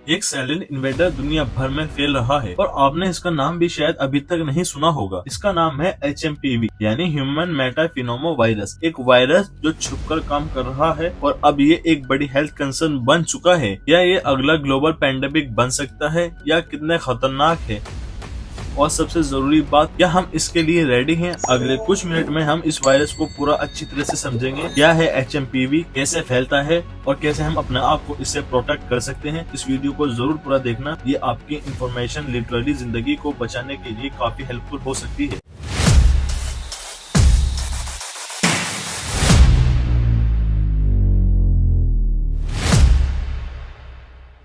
एक silent invader दुनिया भर में फैल रहा है और आपने इसका नाम भी शायद अभी तक नहीं सुना होगा। इसका नाम है HMPV यानी ह्यूमन मेटाफिनोमो वायरस। एक वायरस जो छुपकर काम कर रहा है और अब ये एक बड़ी हेल्थ कंसर्न बन चुका है। क्या ये अगला ग्लोबल पैंडेमिक बन सकता है या कितना खतरनाक है? और सबसे जरूरी बात, क्या हम इसके लिए रेडी हैं? अगले कुछ मिनट में हम इस वायरस को पूरा अच्छी तरह से समझेंगे। क्या है HMPV, कैसे फैलता है और कैसे हम अपने आप को इससे प्रोटेक्ट कर सकते हैं। इस वीडियो को जरूर पूरा देखना, ये आपकी इंफॉर्मेशन लिटरली जिंदगी को बचाने के लिए काफी हेल्पफुल हो सकती है।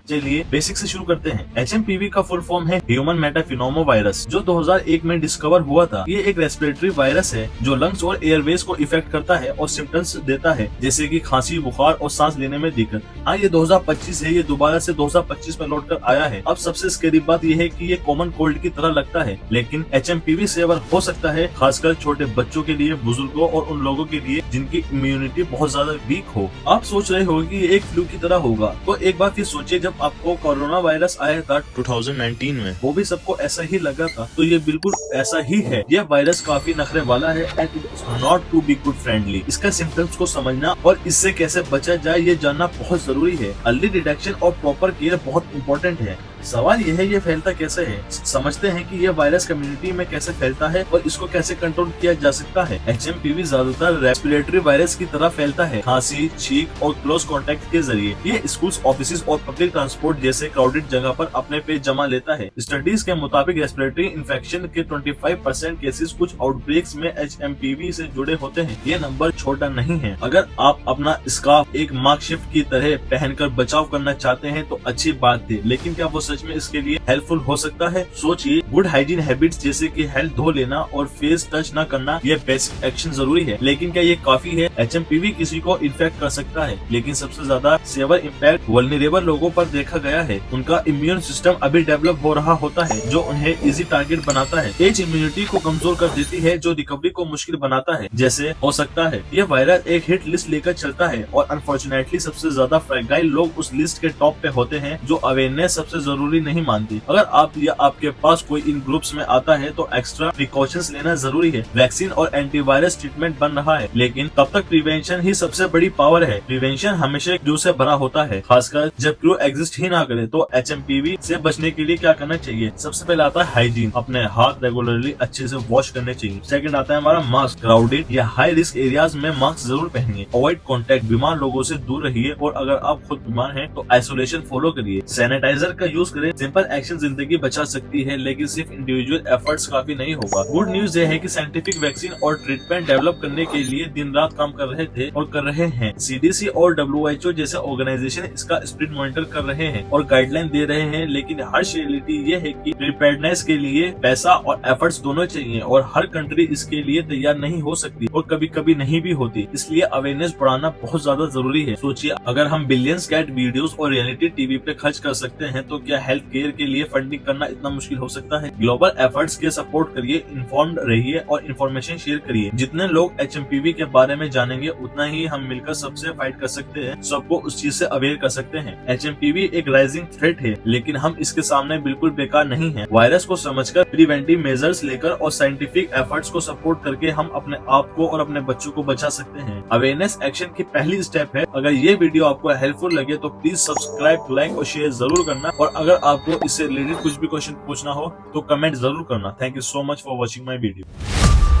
चलिए बेसिक से शुरू करते हैं। HMPV का फुल फॉर्म है ह्यूमन मेटाफिनोमो वायरस, जो 2001 में डिस्कवर हुआ था। ये एक रेस्पिरेटरी वायरस है जो लंग्स और एयरवेज को इफेक्ट करता है और सिम्टम्स देता है, जैसे कि खांसी, बुखार और सांस लेने में दिक्कत। हाँ, ये 2025 है, ये दोबारा से 2025 में लौट कर आया है। अब सबसे स्कैरी बात यह है कि ये कॉमन कोल्ड की तरह लगता है, लेकिन HMPV सेवर हो सकता है, खासकर छोटे बच्चों के लिए, बुजुर्गों और उन लोगों के लिए जिनकी इम्यूनिटी बहुत ज्यादा वीक हो। आप सोच रहे हो कि ये एक फ्लू की तरह होगा, तो एक बार फिर सोचिए, जब आपको कोरोना वायरस आया था 2019 में, वो भी सबको ऐसा ही लगा था, तो ये बिल्कुल ऐसा ही है। यह वायरस काफी नखरे वाला है and it is not to be good friendly. इसका सिम्टम्स को समझना और इससे कैसे बचा जाए ये जानना बहुत जरूरी है। अर्ली डिटेक्शन और प्रॉपर केयर बहुत इम्पोर्टेंट है। सवाल यह है, ये फैलता कैसे है? समझते हैं कि यह वायरस कम्युनिटी में कैसे फैलता है और इसको कैसे कंट्रोल किया जा सकता है। HMPV ज्यादातर रेस्पिरेटरी वायरस की तरह फैलता है, खांसी, छींक और क्लोज कांटेक्ट के जरिए। ये स्कूल्स, ऑफिस और पब्लिक ट्रांसपोर्ट जैसे क्राउडेड जगह पर अपने पे जमा लेता है। स्टडीज के मुताबिक रेस्पिरेटरी इन्फेक्शन के 25% केसेस कुछ आउटब्रेक्स में HMPV से जुड़े होते हैं। ये नंबर छोटा नहीं है। अगर आप अपना स्कार्फ एक मार्कशिफ्ट की तरह पहनकर बचाव करना चाहते हैं तो अच्छी बात है, लेकिन क्या वो सच में इसके लिए हेल्पफुल हो सकता है? सोचिए, गुड हाइजीन हैबिट्स जैसे कि हेल्थ धो लेना और फेस टच न करना, ये बेसिक एक्शन जरूरी है, लेकिन क्या ये काफी है? HMPV किसी को इन्फेक्ट कर सकता है, लेकिन सबसे ज्यादा सेवर इम्पैक्ट वल्नरेबल लोगों पर देखा गया है। उनका इम्यून सिस्टम अभी डेवलप हो रहा होता है, जो उन्हें इजी टारगेट बनाता है। एज इम्यूनिटी को कमजोर कर देती है, जो रिकवरी को मुश्किल बनाता है। जैसे हो सकता है ये वायरस एक हिट लिस्ट लेकर चलता है और अनफॉर्चुनेटली सबसे ज्यादा फ्रैगाइल लोग उस लिस्ट के टॉप पे होते हैं, जो अवेयरनेस सबसे जरूरी नहीं मानती। अगर आप या आपके पास कोई इन ग्रुप्स में आता है तो एक्स्ट्रा प्रिकॉशंस लेना जरूरी है। वैक्सीन और एंटीवायरस ट्रीटमेंट बन रहा है, लेकिन तब तक प्रिवेंशन ही सबसे बड़ी पावर है। प्रिवेंशन हमेशा क्रू से भरा होता है, खासकर जब क्रू एग्जिस्ट ही ना करे। तो HMPV से बचने के लिए क्या करना चाहिए? सबसे पहले आता है हाइजीन, अपने हाथ रेगुलरली अच्छे से वॉश करने चाहिए। सेकंड आता है हमारा मास्क, क्राउडेड या हाई रिस्क एरियाज में मास्क जरूर पहनिए। अवॉइड कॉन्टेक्ट, बीमार लोगों से दूर रहिए और अगर आप खुद बीमार हैं तो आइसोलेशन फॉलो करिए। सैनिटाइजर का यूज करें। सिंपल एक्शन जिंदगी बचा सकती है, लेकिन सिर्फ इंडिविजुअल एफर्ट्स काफी नहीं होगा। गुड न्यूज ये है कि साइंटिफिक वैक्सीन और ट्रीटमेंट डेवलप करने के लिए दिन रात काम कर रहे थे और कर रहे हैं। CDC और WHO जैसे ऑर्गेनाइजेशन इसका स्प्रेड मॉनिटर कर रहे हैं और गाइडलाइन दे रहे हैं, लेकिन हार्श रियलिटी ये है कि प्रिपेयर्डनेस के लिए पैसा और एफर्ट्स दोनों चाहिए और हर कंट्री इसके लिए तैयार नहीं हो सकती और कभी कभी नहीं भी होती। इसलिए अवेयरनेस बढ़ाना बहुत ज्यादा जरूरी है। सोचिए, अगर हम बिलियंस कैट वीडियोस और रियलिटी टीवी पे खर्च कर सकते हैं तो क्या हेल्थ केयर के लिए फंडिंग करना इतना मुश्किल हो सकता है? ग्लोबल एफर्ट्स के सपोर्ट करिए, इन्फॉर्म्ड रहिए और इन्फॉर्मेशन शेयर करिए। जितने लोग HMPV के बारे में जानेंगे, उतना ही हम मिलकर सबसे फाइट कर सकते हैं, सबको उस चीज से अवेयर कर सकते हैं। HMPV एक राइजिंग थ्रेट है, लेकिन हम इसके सामने बिल्कुल बेकार नहीं है। वायरस को समझकर प्रिवेंटिव मेजर्स लेकर और साइंटिफिक एफर्ट्स को सपोर्ट करके हम अपने आप को और अपने बच्चों को बचा सकते हैं। अवेयरनेस एक्शन की पहली स्टेप है। अगर ये वीडियो आपको हेल्पफुल लगे तो प्लीज सब्सक्राइब, लाइक और शेयर जरूर करना, और अगर आपको इससे रिलेटेड कुछ भी क्वेश्चन पूछना हो तो कमेंट जरूर करना। Thank you so much for watching my video.